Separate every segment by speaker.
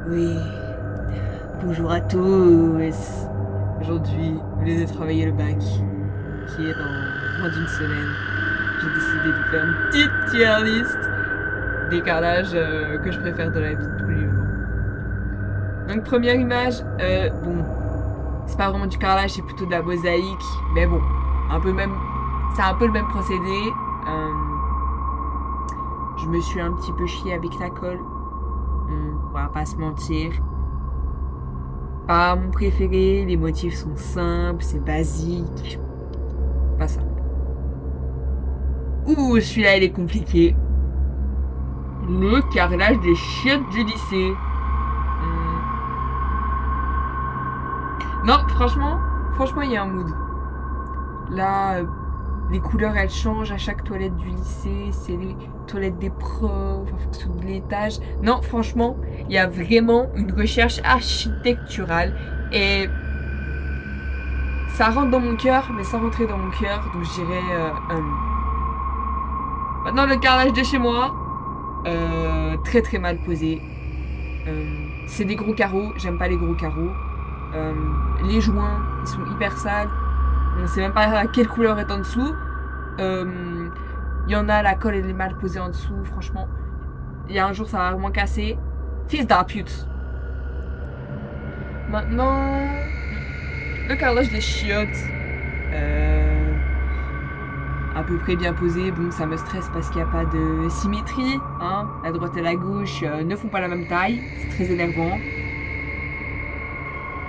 Speaker 1: Oui, bonjour à tous. Aujourd'hui, au lieu de travailler le bac, qui est dans moins d'une semaine, j'ai décidé de faire une petite tier list des carrelages que je préfère de la vie de tous les jours. Donc première image, bon, c'est pas vraiment du carrelage, c'est plutôt de la mosaïque, mais bon, c'est un peu le même procédé. Je me suis un petit peu chiée avec la colle, on va pas se mentir. Pas mon préféré, les motifs sont simples, c'est basique. Pas ça. Ouh, celui-là, il est compliqué. Le carrelage des chiottes du lycée. Non, franchement, il y a un mood. Là, les couleurs, elles changent à chaque toilette du lycée. C'est les toilettes des profs, en fonction de l'étage. Non, franchement, il y a vraiment une recherche architecturale. Et ça rentre dans mon cœur, mais sans rentrer dans mon cœur. Donc je dirais Maintenant, le carrelage de chez moi, très très mal posé. C'est des gros carreaux, j'aime pas les gros carreaux. Les joints, ils sont hyper sales. On sait même pas quelle couleur est en dessous. Il y en a, la colle elle est mal posée en dessous, franchement. Il y a un jour, ça va vraiment casser. Fils d'un pute. Maintenant, le carrelage des chiottes. À peu près bien posé. Bon, ça me stresse parce qu'il n'y a pas de symétrie. Hein. La droite et la gauche ne font pas la même taille. C'est très énervant.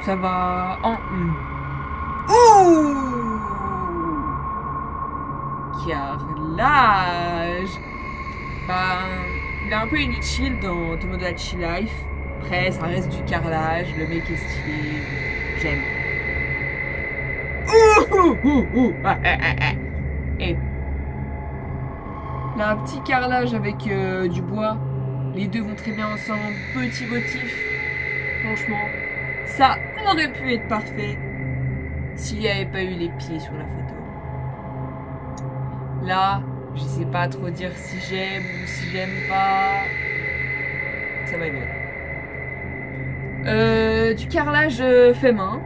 Speaker 1: Ça va en... Ouh, carrelage. Ben, il est un peu inutile dans ton mode chill life. Après, ça reste du carrelage. Le mec est stylé. J'aime. Et là, un petit carrelage avec du bois. Les deux vont très bien ensemble. Petit motif. Franchement, ça aurait pu être parfait s'il n'y avait pas eu les pieds sur la photo. Là, je sais pas trop dire si j'aime ou si j'aime pas. Ça va bien. Du carrelage fait main.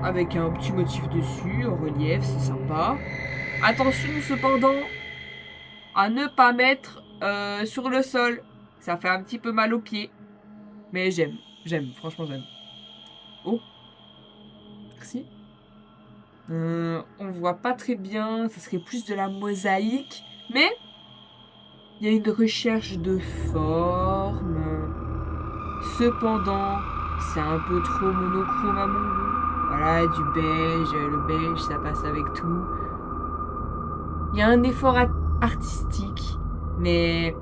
Speaker 1: Avec un petit motif dessus, en relief, c'est sympa. Attention cependant à ne pas mettre sur le sol. Ça fait un petit peu mal aux pieds. Mais j'aime, franchement j'aime. Oh, merci. On voit pas très bien, ça serait plus de la mosaïque. Mais il y a une recherche de forme. Cependant, c'est un peu trop monochrome à mon goût. Voilà, du beige, le beige ça passe avec tout. Il y a un effort artistique, mais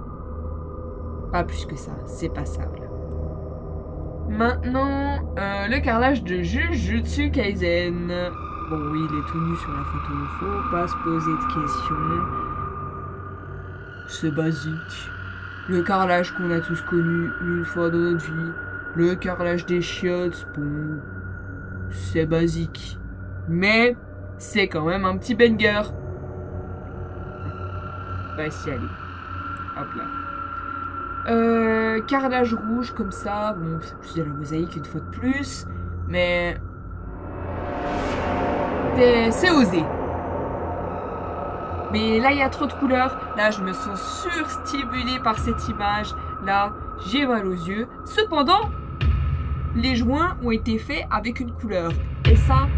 Speaker 1: pas plus que ça, c'est passable. Maintenant, le carrelage de Jujutsu Kaisen. Bon oui, il est tout nu sur la photo, faut pas se poser de questions. C'est basique. Le carrelage qu'on a tous connu une fois dans notre vie. Le carrelage des chiottes, bon, c'est basique. Mais c'est quand même un petit banger. Va s'y aller. Hop là. Carrelage rouge comme ça. Bon, c'est plus de la mosaïque une fois de plus. Mais c'est osé. Mais là, il y a trop de couleurs. Là, je me sens surstimulée par cette image. Là, j'ai mal aux yeux. Cependant, les joints ont été faits avec une couleur. Et ça,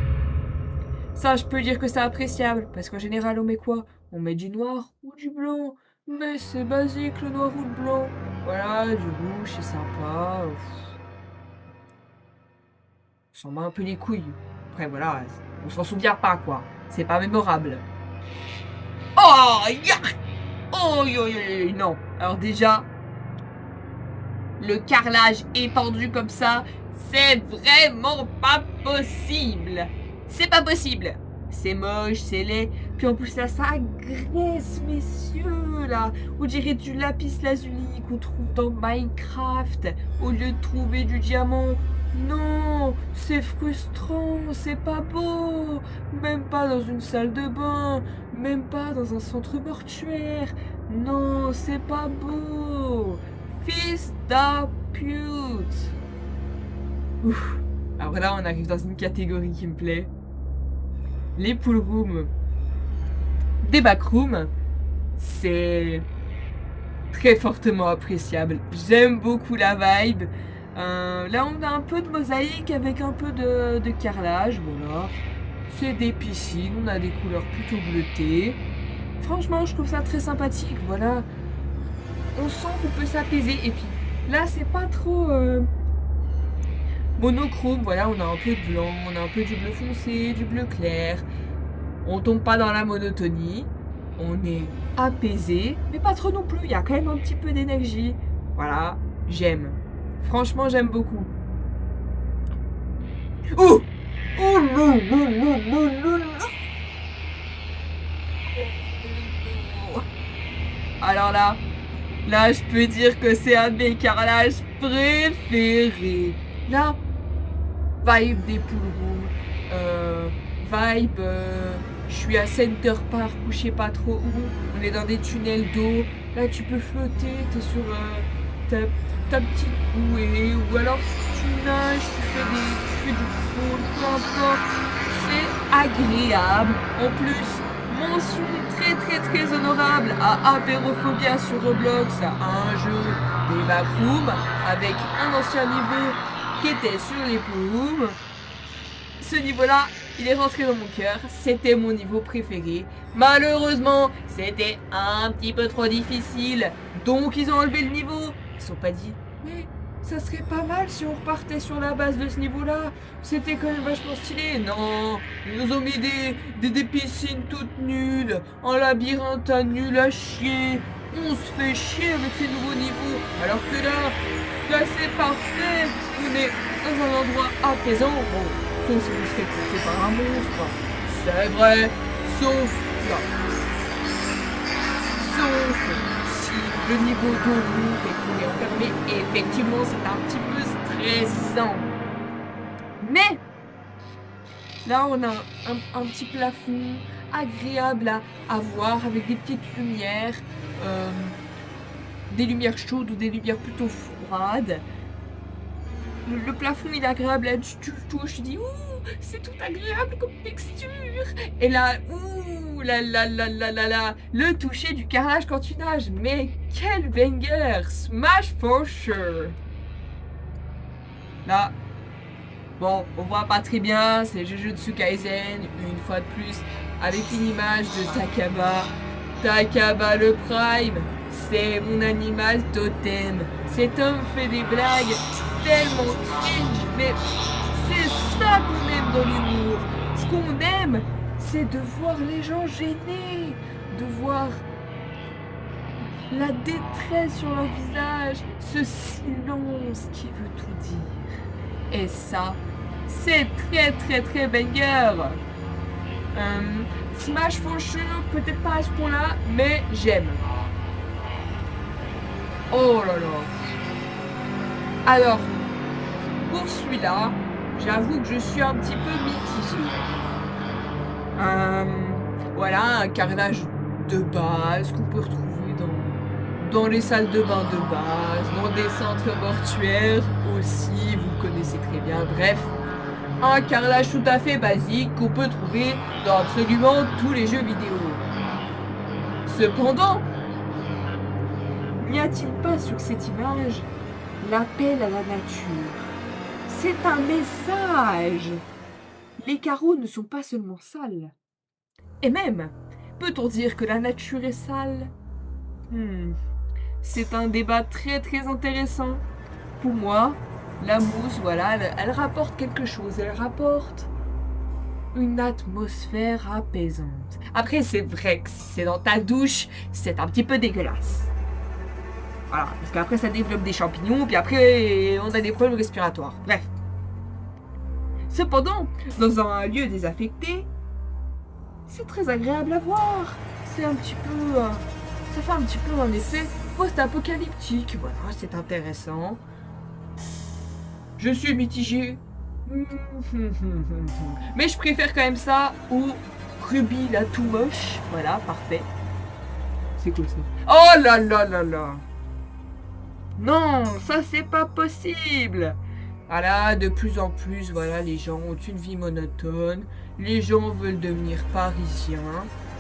Speaker 1: je peux dire que c'est appréciable. Parce qu'en général, on met quoi? On met du noir ou du blanc. Mais c'est basique, le noir ou le blanc. Voilà, du rouge, c'est sympa. On s'en bat un peu les couilles. Après, voilà, on s'en souvient pas, quoi. C'est pas mémorable. Oh, yeah! Oh, non. Alors déjà, le carrelage étendu comme ça, c'est vraiment pas possible. C'est pas possible. C'est moche, c'est laid. Puis en plus là, ça agresse, messieurs, là. On dirait du lapis lazuli qu'on trouve dans Minecraft au lieu de trouver du diamant. Non, c'est frustrant, c'est pas beau. Même pas dans une salle de bain, même pas dans un centre mortuaire. Non, c'est pas beau. Fils d'un pute. Ouf. Alors là, on arrive dans une catégorie qui me plaît. Les pool rooms des backrooms, c'est très fortement appréciable. J'aime beaucoup la vibe. Là, on a un peu de mosaïque avec un peu de carrelage. Voilà. C'est des piscines, on a des couleurs plutôt bleutées. Franchement, je trouve ça très sympathique. Voilà. On sent qu'on peut s'apaiser. Et puis là, c'est pas trop monochrome. Voilà, on a un peu de blanc, on a un peu du bleu foncé, du bleu clair. On tombe pas dans la monotonie. On est apaisé, mais pas trop non plus. Il y a quand même un petit peu d'énergie. Voilà, j'aime. Franchement, j'aime beaucoup. Oh! Oh non, non, non, non, non, non. Alors là, je peux dire que c'est un de mes carrelages préférés. Là, vibe des pool rooms, vibe, je suis à Center Park ou je sais pas trop où, on est dans des tunnels d'eau, là tu peux flotter, t'es sur ta petite bouée, ou alors tu nages, tu fais du pôle, peu importe, c'est agréable. En plus, mention très très très honorable à Apérophobia sur Roblox, un jeu des backrooms avec un ancien niveau qui était sur les pool rooms. Ce niveau-là, il est rentré dans mon cœur, c'était mon niveau préféré. Malheureusement, c'était un petit peu trop difficile, donc ils ont enlevé le niveau. Ils se sont pas dit, mais ça serait pas mal si on repartait sur la base de ce niveau-là. C'était quand même vachement stylé. Non, ils nous ont mis des piscines toutes nulles, un labyrinthe à nul à chier. On se fait chier avec ces nouveaux niveaux, alors que là c'est parfait. On est dans un endroit apaisant. Bon, sauf si vous serez poussé par un monstre. C'est vrai, sauf là. Sauf si le niveau d'eau monte et qu'on est enfermé, et effectivement c'est un petit peu stressant. Mais là on a un petit plafond agréable à voir avec des petites lumières, des lumières chaudes ou des lumières plutôt froides. Le plafond il est agréable, là tu le touches, tu dis ouh, c'est tout agréable comme texture. Et là, ouh, là, le toucher du carrelage quand tu nages, mais quel banger, smash for sure. Là, bon, on voit pas très bien, c'est Jujutsu Kaisen, une fois de plus, avec une image de Takaba. Takaba le Prime, c'est mon animal totem. Cet homme fait des blagues tellement cringe, mais c'est ça qu'on aime dans l'humour. Ce qu'on aime, c'est de voir les gens gênés, de voir la détresse sur leur visage, ce silence qui veut tout dire. Et ça, c'est très très très banger. Smash for sure, peut-être pas à ce point-là, mais j'aime. Oh là là. Alors, pour celui-là, j'avoue que je suis un petit peu mitigée. Voilà, un carrelage de base qu'on peut retrouver dans les salles de bain de base, dans des centres mortuaires aussi, vous le connaissez très bien, bref. Un carrelage tout à fait basique qu'on peut trouver dans absolument tous les jeux vidéo. Cependant, n'y a-t-il pas sur cette image l'appel à la nature? C'est un message. Les carreaux ne sont pas seulement sales. Et même, peut-on dire que la nature est sale? C'est un débat très très intéressant. Pour moi, la mousse, voilà, elle rapporte quelque chose. Elle rapporte une atmosphère apaisante. Après, c'est vrai que si c'est dans ta douche, c'est un petit peu dégueulasse. Voilà, parce qu'après ça développe des champignons, puis après on a des problèmes respiratoires. Bref. Cependant, dans un lieu désaffecté, c'est très agréable à voir. C'est un petit peu... ça fait un petit peu un effet post-apocalyptique. Voilà, c'est intéressant. Je suis mitigée. Mais je préfère quand même ça au Ruby la tout moche. Voilà, parfait. C'est cool ça. Oh là là là là. Non, ça c'est pas possible. Voilà, de plus en plus, voilà, les gens ont une vie monotone, les gens veulent devenir parisiens,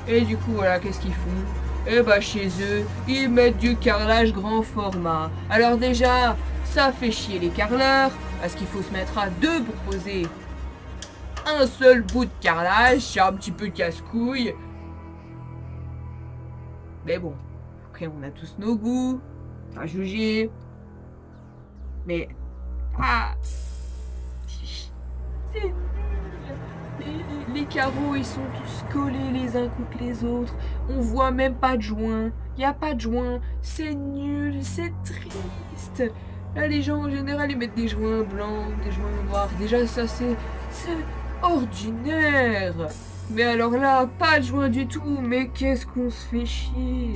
Speaker 1: et du coup, voilà, qu'est-ce qu'ils font? Eh bah, chez eux, ils mettent du carrelage grand format. Alors déjà, ça fait chier les carreleurs, parce qu'il faut se mettre à deux pour poser un seul bout de carrelage, c'est un petit peu casse-couille. Mais bon, après, on a tous nos goûts, pas juger. Mais, ah, c'est nul. Les carreaux, ils sont tous collés les uns contre les autres. On voit même pas de joint. Il n'y a pas de joint. C'est nul, c'est triste. Là, les gens, en général, ils mettent des joints blancs, des joints noirs. Déjà, ça, c'est ordinaire. Mais alors là, pas de joint du tout. Mais qu'est-ce qu'on se fait chier.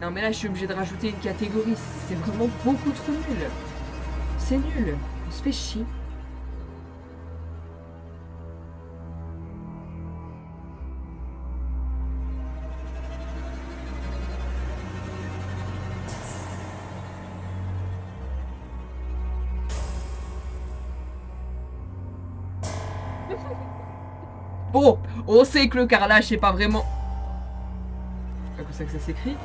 Speaker 1: Non, mais là, je suis obligée de rajouter une catégorie. C'est vraiment beaucoup trop nul. C'est nul. On se fait chier. Bon, on sait que le carrelage, c'est pas vraiment... C'est pas comme ça que ça s'écrit.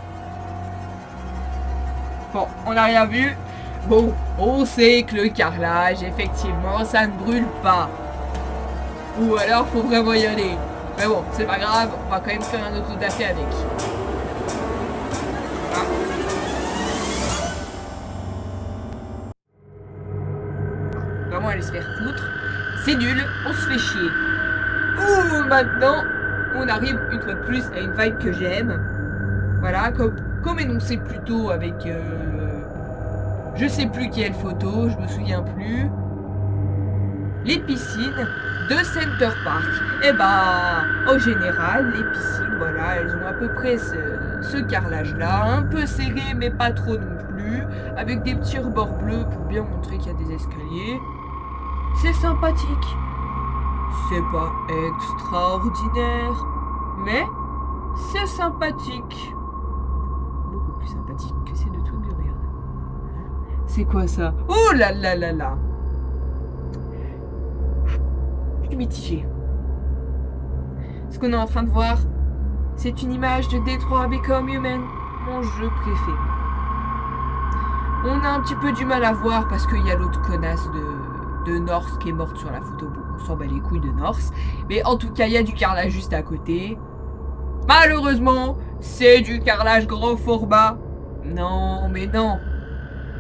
Speaker 1: Bon, on n'a rien vu. Bon, on sait que le carrelage, effectivement, ça ne brûle pas. Ou alors, faut vraiment y aller. Mais bon, c'est pas grave, on va quand même faire un autre café avec. Ah. Vraiment aller se faire foutre. C'est nul, on se fait chier. Ouh, maintenant, on arrive une fois de plus à une vibe que j'aime. Voilà, comme énoncé plus tôt avec... je sais plus quelle photo, je me souviens plus. Les piscines de Center Park. Et bah, en général, les piscines, voilà, elles ont à peu près ce carrelage-là, un peu serré, mais pas trop non plus, avec des petits rebords bleus pour bien montrer qu'il y a des escaliers. C'est sympathique. C'est pas extraordinaire, mais c'est sympathique. Beaucoup plus sympathique que ces deux trucs de merde. C'est quoi ça? Oh là là là là! Je suis mitigée. Ce qu'on est en train de voir, c'est une image de Detroit Become Human, mon jeu préféré. On a un petit peu du mal à voir parce qu'il y a l'autre connasse de North qui est morte sur la photo. Bon, on s'en bat les couilles de North. Mais en tout cas, il y a du carrelage juste à côté. Malheureusement, c'est du carrelage grand format. Non, mais non.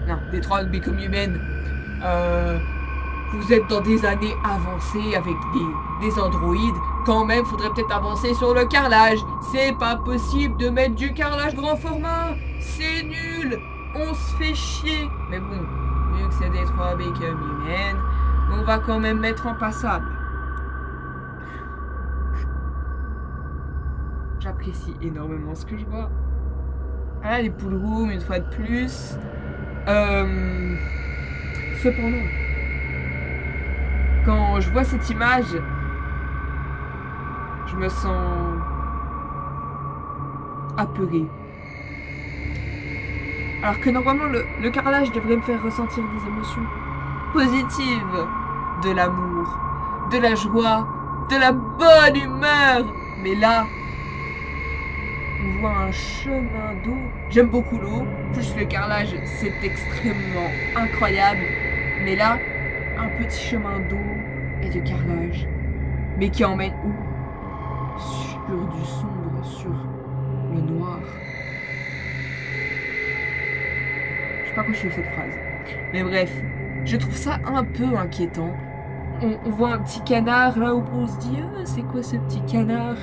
Speaker 1: Non, Detroit Become Human. Vous êtes dans des années avancées avec des androïdes. Quand même, faudrait peut-être avancer sur le carrelage. C'est pas possible de mettre du carrelage grand format. C'est nul. On se fait chier. Mais bon, vu que c'est Detroit Become Human, on va quand même mettre en passable. J'apprécie énormément ce que je vois. Ah, les pool rooms, une fois de plus. Cependant, quand je vois cette image, je me sens apeurée. Alors que normalement, le carrelage devrait me faire ressentir des émotions positives, de l'amour, de la joie, de la bonne humeur. Mais là, on voit un chemin d'eau. J'aime beaucoup l'eau, plus le carrelage, c'est extrêmement incroyable. Mais là, un petit chemin d'eau et de carrelage, mais qui emmène où? Sur du sombre, sur le noir. Je sais pas quoi je fais cette phrase. Mais bref, je trouve ça un peu inquiétant. On voit un petit canard là où on se dit c'est quoi ce petit canard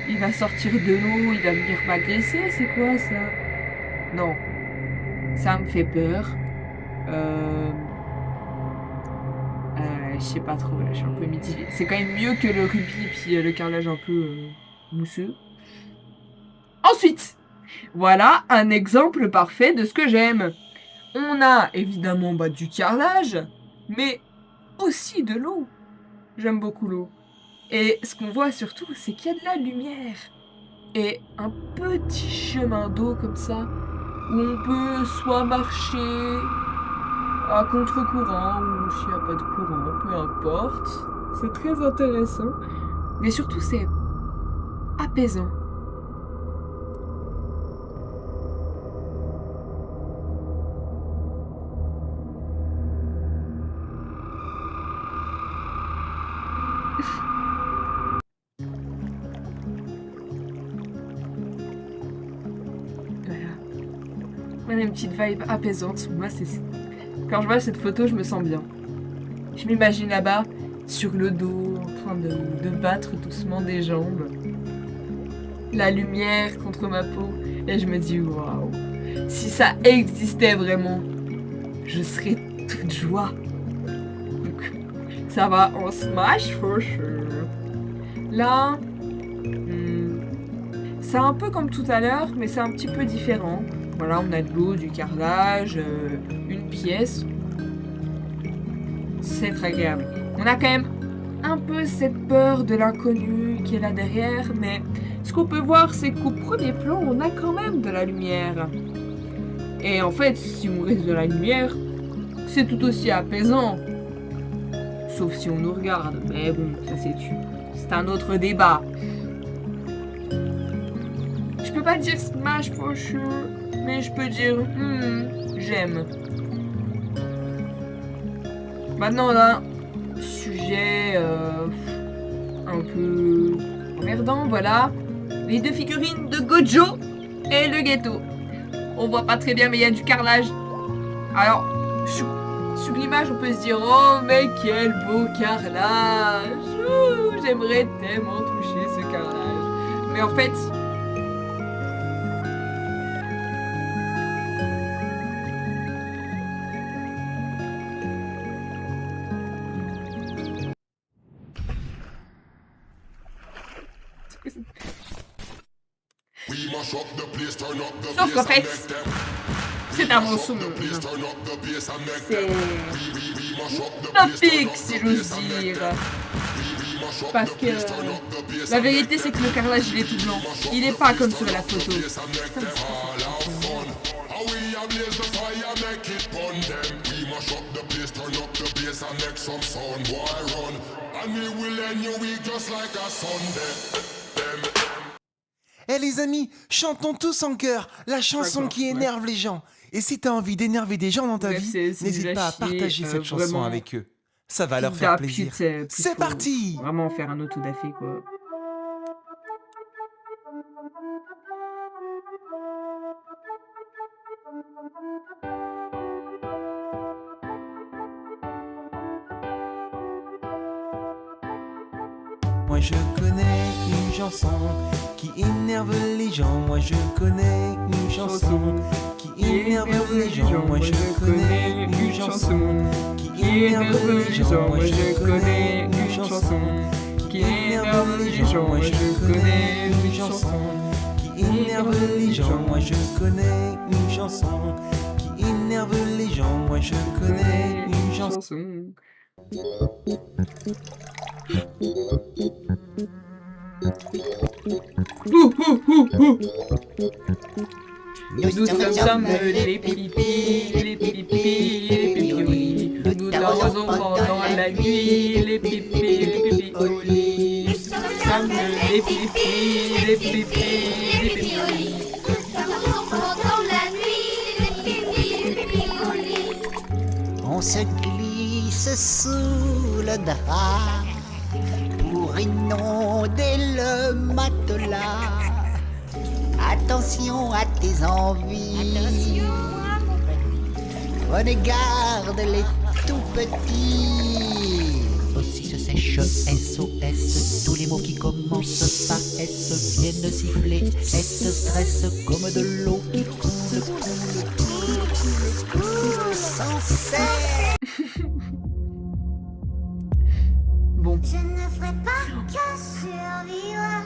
Speaker 1: il va sortir de l'eau, il va venir m'agresser, c'est quoi ça? Non, ça me fait peur. Je sais pas trop, là, je suis un peu mitigée. C'est quand même mieux que le rubis puis le carrelage un peu mousseux. Ensuite, voilà un exemple parfait de ce que j'aime. On a évidemment du carrelage, mais aussi de l'eau. J'aime beaucoup l'eau. Et ce qu'on voit surtout, c'est qu'il y a de la lumière. Et un petit chemin d'eau comme ça, où on peut soit marcher à contre-courant ou s'il n'y a pas de courant, peu importe. C'est très intéressant. Mais surtout, c'est apaisant. On a une petite vibe apaisante. Moi, quand je vois cette photo, je me sens bien. Je m'imagine là-bas, sur le dos, en train de battre doucement des jambes. La lumière contre ma peau. Et je me dis, waouh, si ça existait vraiment, je serais toute joie. Donc, ça va en smash for sure. Là, c'est un peu comme tout à l'heure, mais c'est un petit peu différent. Voilà, on a de l'eau, du carrelage, une pièce. C'est très agréable. On a quand même un peu cette peur de l'inconnu qui est là derrière, mais ce qu'on peut voir, c'est qu'au premier plan, on a quand même de la lumière. Et en fait, si on reste de la lumière, c'est tout aussi apaisant. Sauf si on nous regarde. Mais bon, ça c'est un autre débat. Je peux pas dire smash for sure, mais je peux dire j'aime. Maintenant là, sujet un peu emmerdant, voilà. Les deux figurines de Gojo et le ghetto. On voit pas très bien, mais il y a du carrelage. Alors, sous l'image, on peut se dire oh mais quel beau carrelage. J'aimerais tellement toucher ce carrelage. Mais en fait, sauf qu'en fait, c'est un mensonge. C'est utopique, si j'ose dire. Parce que la vérité, c'est que le carrelage, il est tout blanc. Il est pas comme sur la photo. Putain,
Speaker 2: Eh les amis, chantons tous en chœur la chanson qui énerve les gens. Et si t'as envie d'énerver des gens dans ta vie, n'hésite pas à partager cette chanson avec eux. Ça va leur faire plaisir. C'est parti!
Speaker 1: Vraiment faire un autodafé, quoi.
Speaker 2: Moi je connais une chanson qui énerve les gens. Moi je connais une chanson qui énerve les gens. Moi je connais une chanson qui énerve les gens. Moi je connais une chanson qui énerve les gens. Moi je connais une chanson qui énerve les gens. Moi je connais une chanson qui énerve les gens. Moi je connais une chanson.
Speaker 1: Nous sommes les pipis, les pipis, les pipis. Nous dansons pendant la nuit, les pipis, les pipis au lit. Nous sommes les pipis, les pipis, les pipis.
Speaker 3: Pendant la nuit, les pipis, les pipis au lit.
Speaker 4: On se glisse sous le drap pour inonder le matelas. Attention à tes envies. Prenez garde les tout petits. Aussi se sèche SOS. Tous les mots qui commencent par S viennent siffler. S stresse comme de l'eau qui coule, sans cesse.
Speaker 1: Bon.
Speaker 3: Je ne ferai pas que survivre.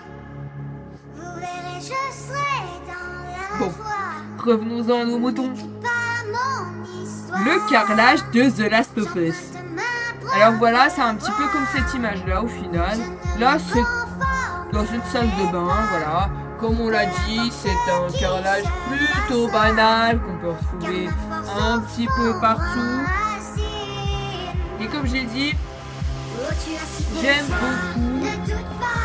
Speaker 3: Vous verrez, je serai dans la
Speaker 1: Bon.
Speaker 3: joie.
Speaker 1: Revenons-en à nos moutons.
Speaker 3: Pas mon histoire.
Speaker 1: Le carrelage de The Last of Us. Alors voilà, c'est un petit peu comme cette image-là au final. Là, c'est dans une salle de bain, voilà. Comme on l'a dit, c'est un carrelage plutôt banal qu'on peut retrouver un petit peu partout. Et comme j'ai dit, j'aime beaucoup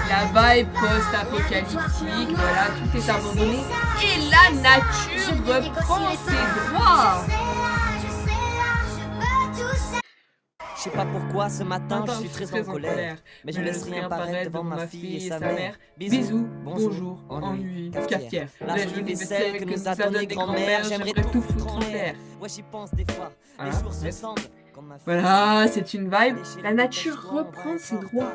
Speaker 1: la vibe post-apocalyptique. Voilà, tout est abandonné et la nature reprend ses droits.
Speaker 5: Je sais pas pourquoi ce matin je suis très en colère, mais je laisse rien paraître devant ma fille et sa mère. Bisous, bonjour, ennui, cafetière. La journée celle que nous a donné grand-mère, j'aimerais tout foutre en l'air. Ouais, j'y pense des fois, les jours se ressemblent.
Speaker 1: Voilà, c'est une vibe. La nature reprend ses droits.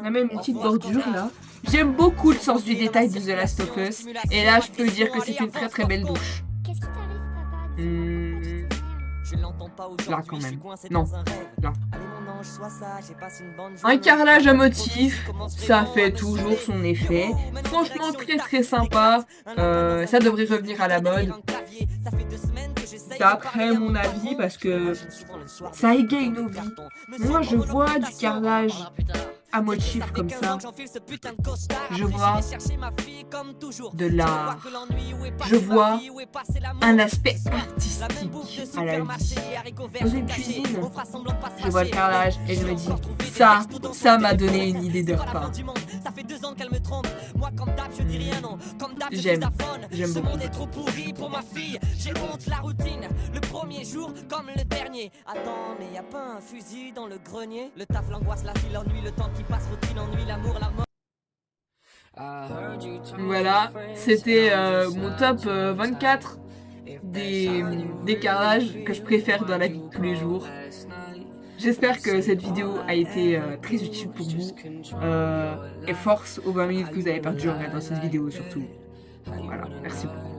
Speaker 1: On a même une petite bordure là. J'aime beaucoup le sens du détail de The Last of Us. Et là, je peux dire que c'est une très très belle douche.
Speaker 3: Qu'est-ce qui t'arrive, papa?
Speaker 1: Là quand même. Non, là. Un carrelage à motif, ça fait toujours son effet. Franchement, très très sympa. Ça devrait revenir à la mode. D'après mon avis, parce que ça égaye nos vies. Moi, je vois du carrelage à motif comme ça. Je vois de l'art. Je vois un aspect artistique à la vie. Dans une cuisine, je vois le carrelage et je me dis, ça m'a donné une idée de repas. J'aime beaucoup.
Speaker 5: Le premier jour comme le dernier. Attends, mais y a pas un fusil dans le grenier? Le taf, l'angoisse, la vie, l'ennui, le temps qui passe, routine, ennui, l'amour, la mort.
Speaker 1: Voilà, c'était mon top 24 des carrelages que je préfère dans la vie de tous les jours. J'espère que cette vidéo a été très utile pour vous. Et force aux 20 minutes que vous avez perdu en regardant cette vidéo surtout. Voilà, merci beaucoup.